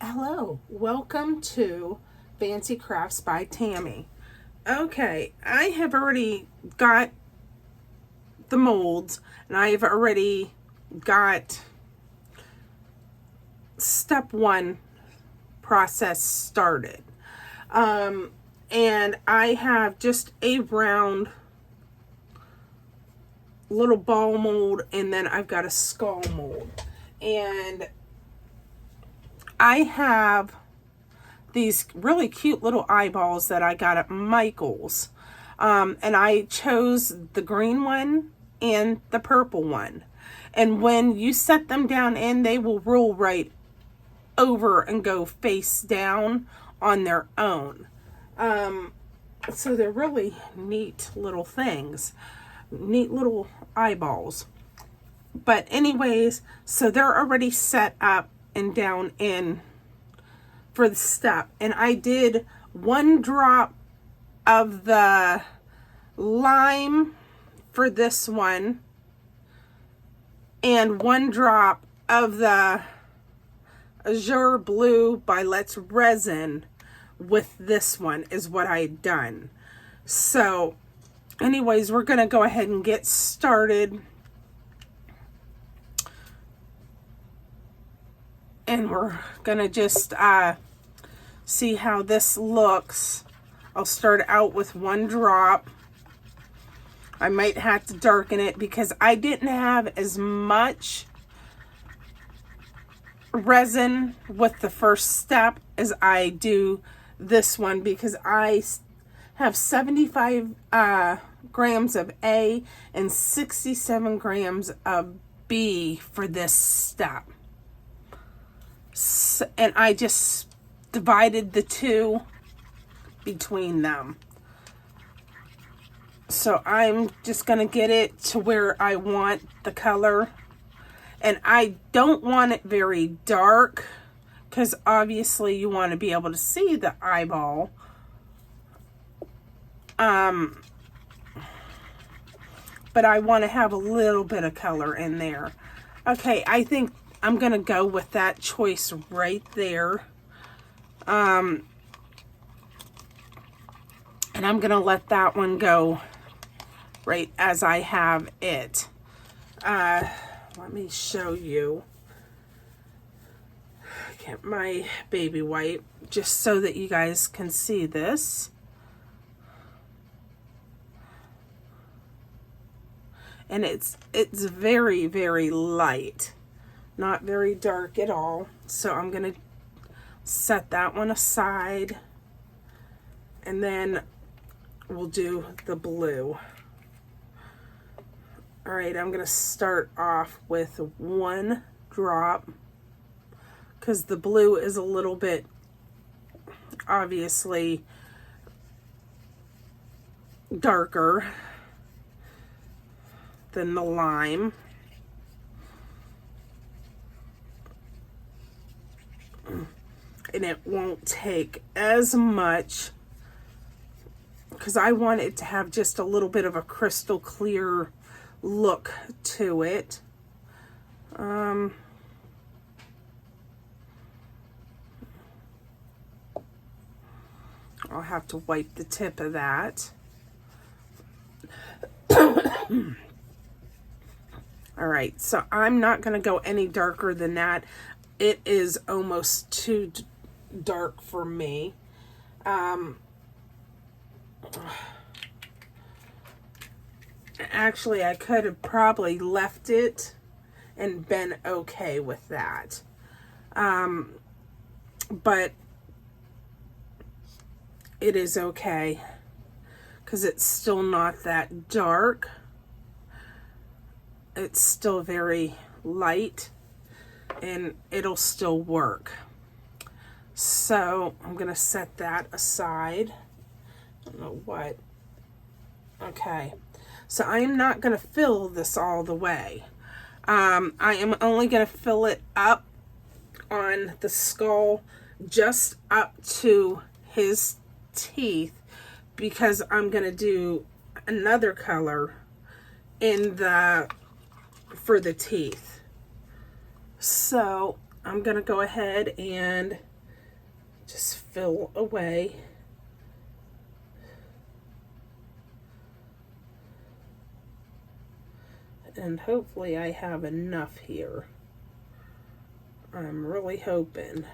Hello, welcome to Fancy Crafts by Tammy. Okay, I have already got the molds and I have already got step one process started. And I have just a round little ball mold, and then I've got a skull mold. And I have these really cute little eyeballs that I got at Michael's. And I chose the green one and the purple one. And when you set them down in, they will roll right over and go face down on their own. So they're really neat little things. Neat little eyeballs. But anyways, so they're already set up and down in for the step, and I did 1 drop of the lime for this one and 1 drop of the azure blue by Let's Resin with this one is what I had done. So anyways, we're gonna go ahead and get started. And we're gonna just see how this looks. I'll start out with 1 drop. I might have to darken it because I didn't have as much resin with the first step as I do this one, because I have 75 grams of A and 67 grams of B for this step. And I just divided the two between them. So I'm just going to get it to where I want the color. And I don't want it very dark, because obviously you want to be able to see the eyeball. But I want to have a little bit of color in there. Okay, I think I'm going to go with that choice right there. And I'm going to let that one go right as I have it. Let me show you. Get my baby wipe just so that you guys can see this. And it's very, very light. Not very dark at all. So I'm going to set that one aside. And then we'll do the blue. Alright, I'm going to start off with 1 drop, because the blue is a little bit obviously darker than the lime. And it won't take as much, because I want it to have just a little bit of a crystal clear look to it. I'll have to wipe the tip of that. Alright, so I'm not going to go any darker than that. It is almost too dark for me. Actually, I could have probably left it and been okay with that. But it is okay, because it's still not that dark. It's still very light, and it'll still work. So I'm going to set that aside. I don't know what. Okay. So I am not going to fill this all the way. I am only going to fill it up on the skull, just up to his teeth, because I'm going to do another color in the for the teeth. So I'm going to go ahead and just fill away. And hopefully I have enough here. I'm really hoping.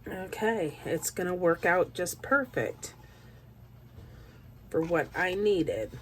Okay, it's going to work out just perfect for what I needed.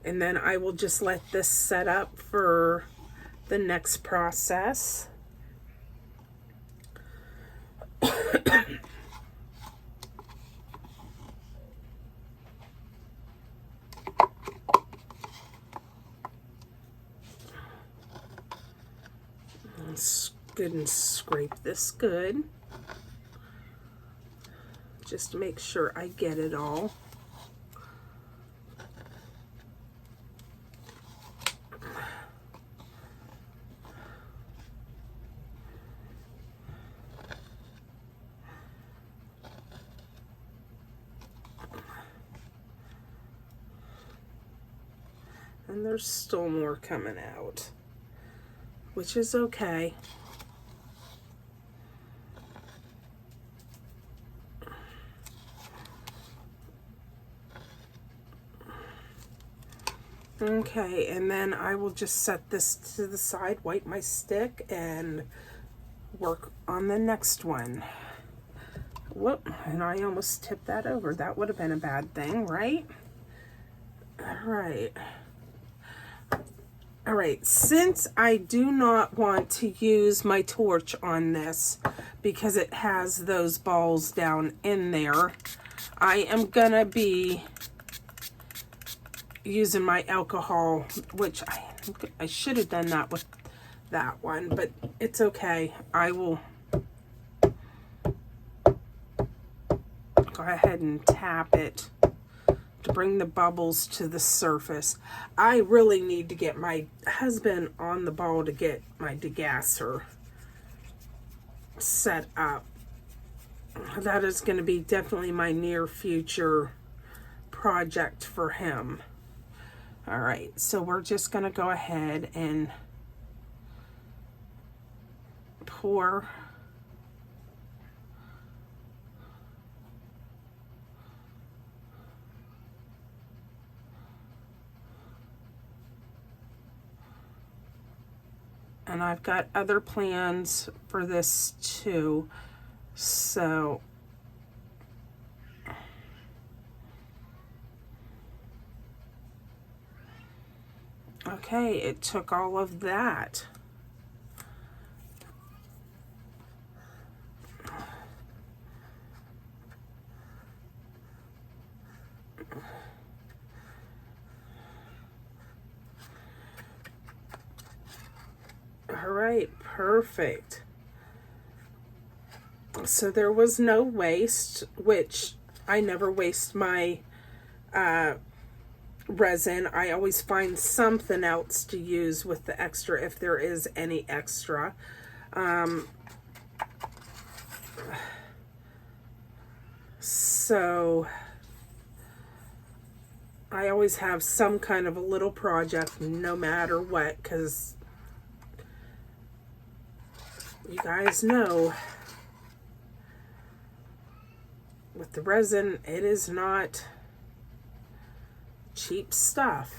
And then I will just let this set up for the next process. Let's good and scrape this good. Just to make sure I get it all. And there's still more coming out, which is okay. Okay, and then I will just set this to the side, wipe my stick, and work on the next one. Whoop, and I almost tipped that over. That would have been a bad thing, right? All right, since I do not want to use my torch on this because it has those balls down in there, I am gonna be using my alcohol, which I should have done that with that one, but it's okay. I will go ahead and tap it to bring the bubbles to the surface. I really need to get my husband on the ball to get my degasser set up. That is going to be definitely my near future project for him. All right, so we're just going to go ahead and pour and I've got other plans for this too, so okay, it took all of that. All right, perfect. So there was no waste, which I never waste my resin. I always find something else to use with the extra if there is any extra. So I always have some kind of a little project no matter what, because you guys know with the resin, it is not cheap stuff.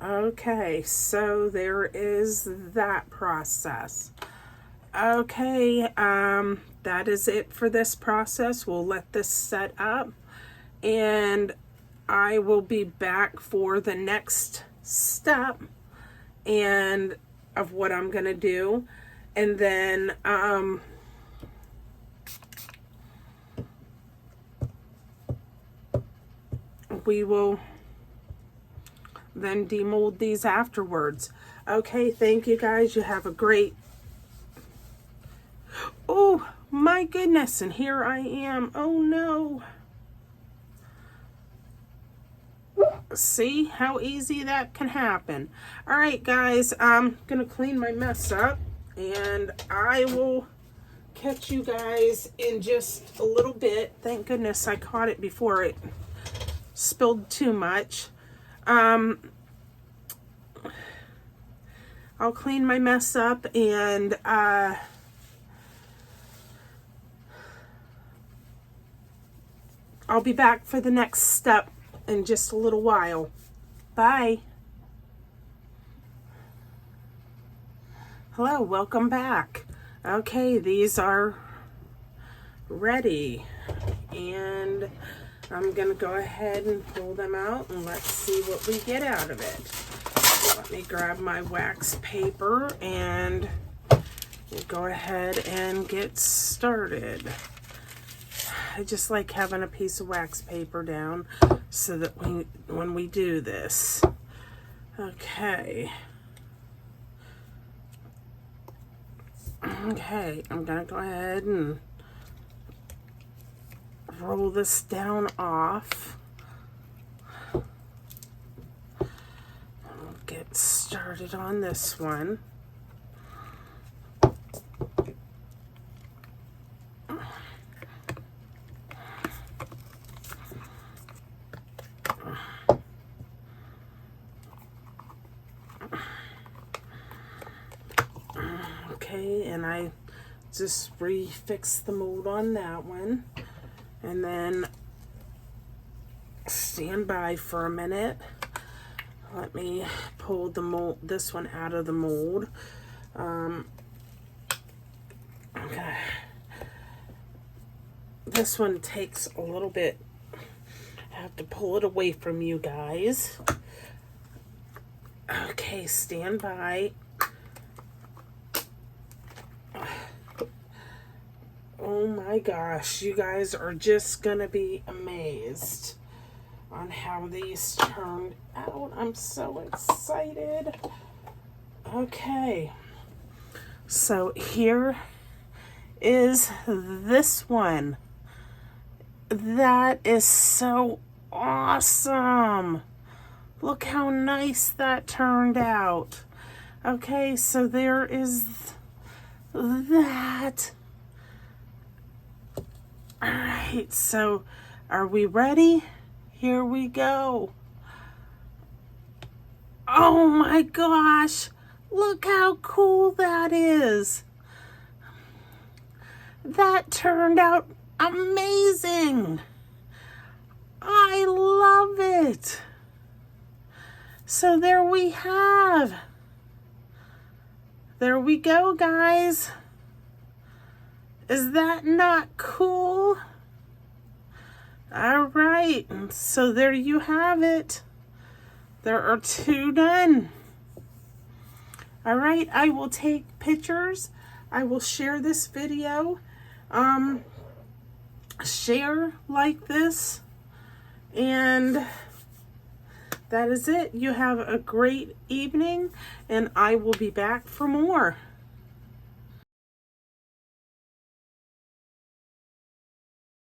Okay, so there is that process. Okay, that is it for this process. We'll let this set up and I will be back for the next step and of what I'm gonna do, and then we will then demold these afterwards. Okay, thank you guys. You have a great Oh my goodness, and here I am. Oh no. See how easy that can happen. All right, guys, I'm gonna clean my mess up, and I will catch you guys in just a little bit. Thank goodness I caught it before it spilled too much. I'll clean my mess up, and I'll be back for the next step in just a little while. Bye. Hello, welcome back. Okay, these are ready, and I'm gonna go ahead and pull them out, and let's see what we get out of it. Let me grab my wax paper, and we'll go ahead and get started. I just like having a piece of wax paper down so that when we do this. Okay. Okay, I'm gonna go ahead and roll this down off. We'll get started on this one. Okay, and I just refix the mold on that one, and then stand by for a minute. Let me pull the mold, this one out of the mold. Okay. This one takes a little bit. I have to pull it away from you guys. Okay, stand by. Oh my gosh, you guys are just gonna be amazed on how these turned out. I'm so excited. Okay, so here is this one. That is so awesome. Look how nice that turned out. Okay, so there is that. All right, so are we ready? Here we go. Oh my gosh, look how cool that is. That turned out amazing. I love it. So there we have. There we go, guys. Is that not cool? All right, so there you have it. There are 2 done. All right, I will take pictures. I will share this video. Share like this. And that is it. You have a great evening, and I will be back for more.